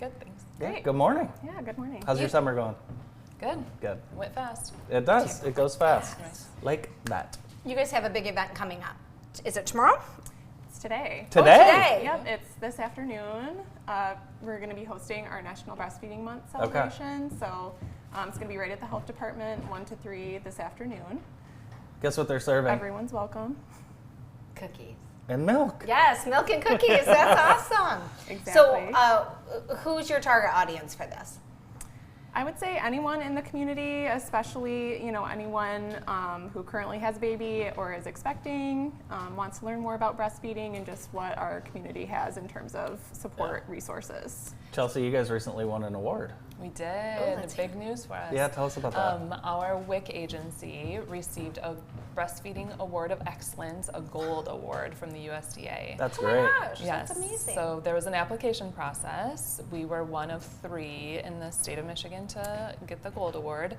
Good, thanks. Great. Good morning. Yeah, good morning. How's your summer going? Good. Good. Went fast. It does. It goes fast. Nice. Like that. You guys have a big event coming up. Is it tomorrow? It's today. Today? Today. Yep, it's this afternoon. We're going to be hosting our National Breastfeeding Month celebration. So it's going to be right at the health department, 1 to 3 this afternoon. Guess what they're serving? Everyone's welcome. Cookies. And milk. Yes, milk and cookies. That's awesome. Exactly. So who's your target audience for this? I would say anyone in the community, especially anyone who currently has a baby or is expecting, wants to learn more about breastfeeding and just what our community has in terms of support resources. Chelsea, you guys recently won an award. We did. that's Big news for us. Yeah, tell us about that. Our WIC agency received a Breastfeeding Award of Excellence, a gold award from the USDA. That's Oh great. my gosh, Yes. that's amazing. So there was an application process. We were one of 3 in the state of Michigan to get the gold award.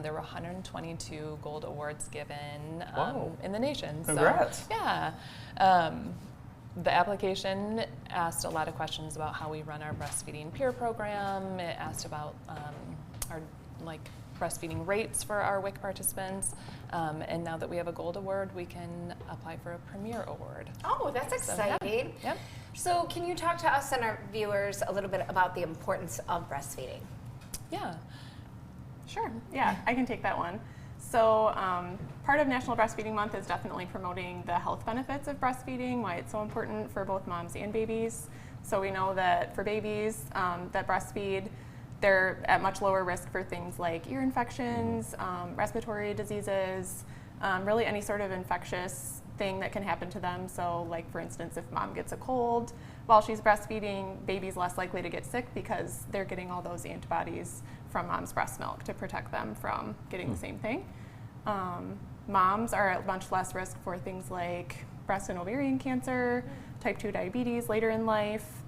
There were 122 gold awards given Whoa. in the nation. Congrats. So, yeah. The application asked a lot of questions about how we run our breastfeeding peer program. It asked about our breastfeeding rates for our WIC participants. And now that we have a gold award, we can apply for a premier award. Oh, that's exciting. Yep. So can you talk to us and our viewers a little bit about the importance of breastfeeding? Yeah. Sure. Yeah, I can take that one. So part of National Breastfeeding Month is definitely promoting the health benefits of breastfeeding, why it's so important for both moms and babies. So we know that for babies that breastfeed, they're at much lower risk for things like ear infections, respiratory diseases, really any sort of infectious thing that can happen to them. So like for instance, if mom gets a cold while she's breastfeeding, baby's less likely to get sick because they're getting all those antibodies from mom's breast milk to protect them from getting the same thing. Moms are at much less risk for things like breast and ovarian cancer, type 2 diabetes later in life,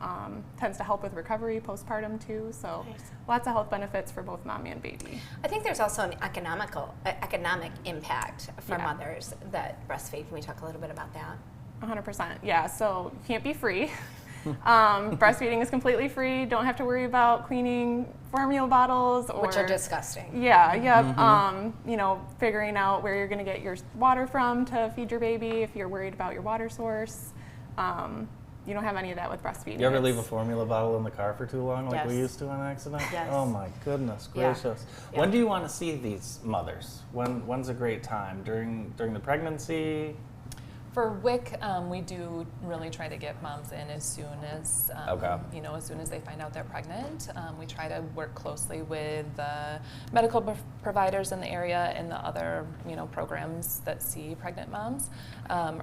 tends to help with recovery postpartum too. So Nice. Lots of health benefits for both mommy and baby. I think there's also an economic impact for Yeah. mothers that breastfeed. Can we talk a little bit about that? 100%, yeah, so you can't be free. Breastfeeding is completely free. Don't have to worry about cleaning formula bottles Which are disgusting. Yeah. Figuring out where you're going to get your water from to feed your baby if you're worried about your water source. You don't have any of that with breastfeeding. You ever leave a formula bottle in the car for too long like we Yes. used to on accident? Yes. Oh my goodness Yeah. gracious. Yeah. When do you want to see these mothers? When's a great time? During the pregnancy? For WIC, we do really try to get moms in as soon as, as soon as they find out they're pregnant. We try to work closely with the medical providers in the area and the other, programs that see pregnant moms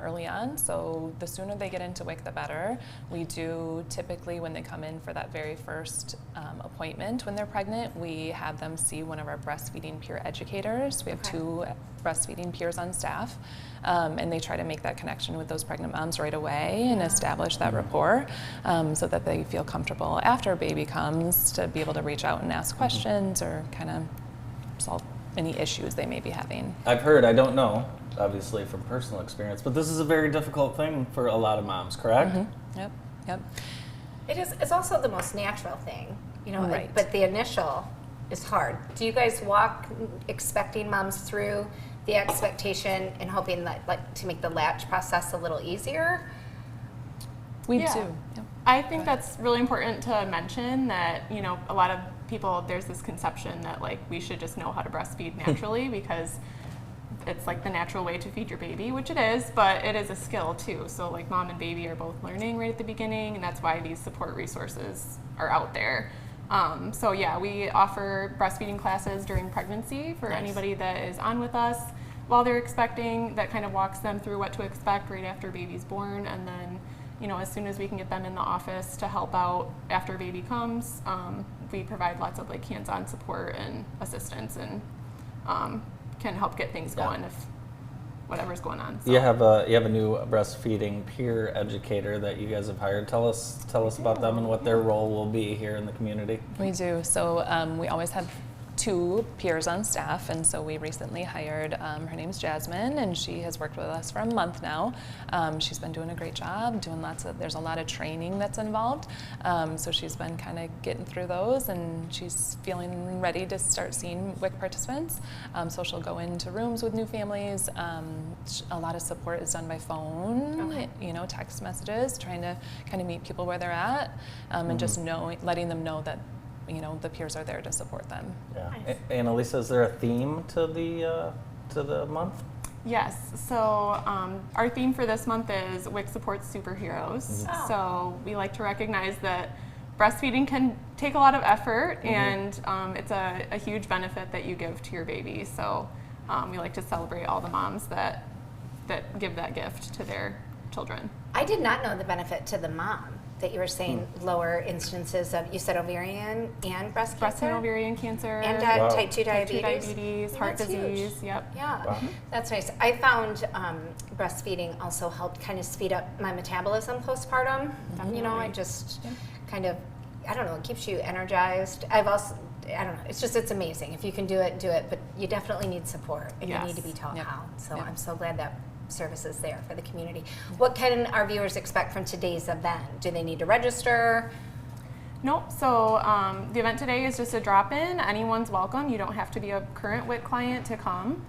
early on. So the sooner they get into WIC, the better. We do typically, when they come in for that very first appointment when they're pregnant, we have them see one of our breastfeeding peer educators. We have 2 breastfeeding peers on staff, and they try to make that connection with those pregnant moms right away and establish that rapport so that they feel comfortable after a baby comes to be able to reach out and ask questions or kind of solve any issues they may be having. I've heard, I don't know, obviously from personal experience, but this is a very difficult thing for a lot of moms, correct? Yep. It is. It's also the most natural thing, Right. But the initial is hard. Do you guys walk expecting moms through the expectation and hoping that to make the latch process a little easier? We Yeah. do. Yep. I think that's really important to mention that, a lot of people, there's this conception that we should just know how to breastfeed naturally because it's the natural way to feed your baby, which it is, but it is a skill too. So mom and baby are both learning right at the beginning, and that's why these support resources are out there. We offer breastfeeding classes during pregnancy for anybody that is on with us while they're expecting. That kind of walks them through what to expect right after baby's born, and then as soon as we can get them in the office to help out after baby comes, we provide lots of hands-on support and assistance and can help get things going if whatever's going on. So. You have a new breastfeeding peer educator that you guys have hired. Tell us about them and what their role will be here in the community. We do. So we always have 2 peers on staff, and so we recently hired, her name's Jasmine, and she has worked with us for a month now. She's been doing a great job, there's a lot of training that's involved, so she's been kind of getting through those, and she's feeling ready to start seeing WIC participants. So she'll go into rooms with new families. A lot of support is done by phone, text messages, trying to kind of meet people where they're at, and just letting them know that the peers are there to support them. Yeah. Nice. Annalisa, is there a theme to the month? Yes, so our theme for this month is WIC supports superheroes. Oh. So we like to recognize that breastfeeding can take a lot of effort, and it's a huge benefit that you give to your baby. So we like to celebrate all the moms that give that gift to their children. I did not know the benefit to the mom that you were saying lower instances of, you said ovarian and breast cancer? And ovarian cancer. And Wow. type 2 Type 2 diabetes. diabetes, heart That's huge. disease, yep. Yeah, Wow. that's nice. I found breastfeeding also helped kind of speed up my metabolism postpartum. I just kind of, I don't know, it keeps you energized. I don't know, it's amazing. If you can do it, but you definitely need support, and you need to be taught Yep. how. So Yep. I'm so glad that service is there for the community. What can our viewers expect from today's event? Do they need to register? Nope, so the event today is just a drop-in. Anyone's welcome. You don't have to be a current WIC client to come.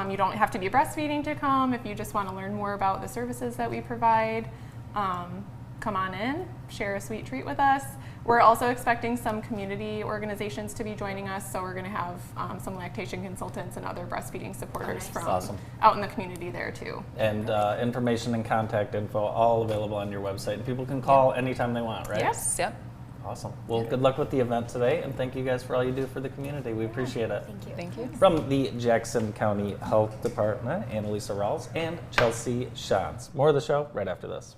You don't have to be breastfeeding to come. If you just want to learn more about the services that we provide, come on in, share a sweet treat with us. We're also expecting some community organizations to be joining us, so we're going to have some lactation consultants and other breastfeeding supporters from Awesome. out in the community there too. And information and contact info all available on your website. And people can call anytime they want, right? Yes. Yep. Awesome. Well, good luck with the event today, and thank you guys for all you do for the community. We appreciate it. Thank you. Thank you. From the Jackson County Health Department, Annalisa Rowles and Chelsea Schanz. More of the show right after this.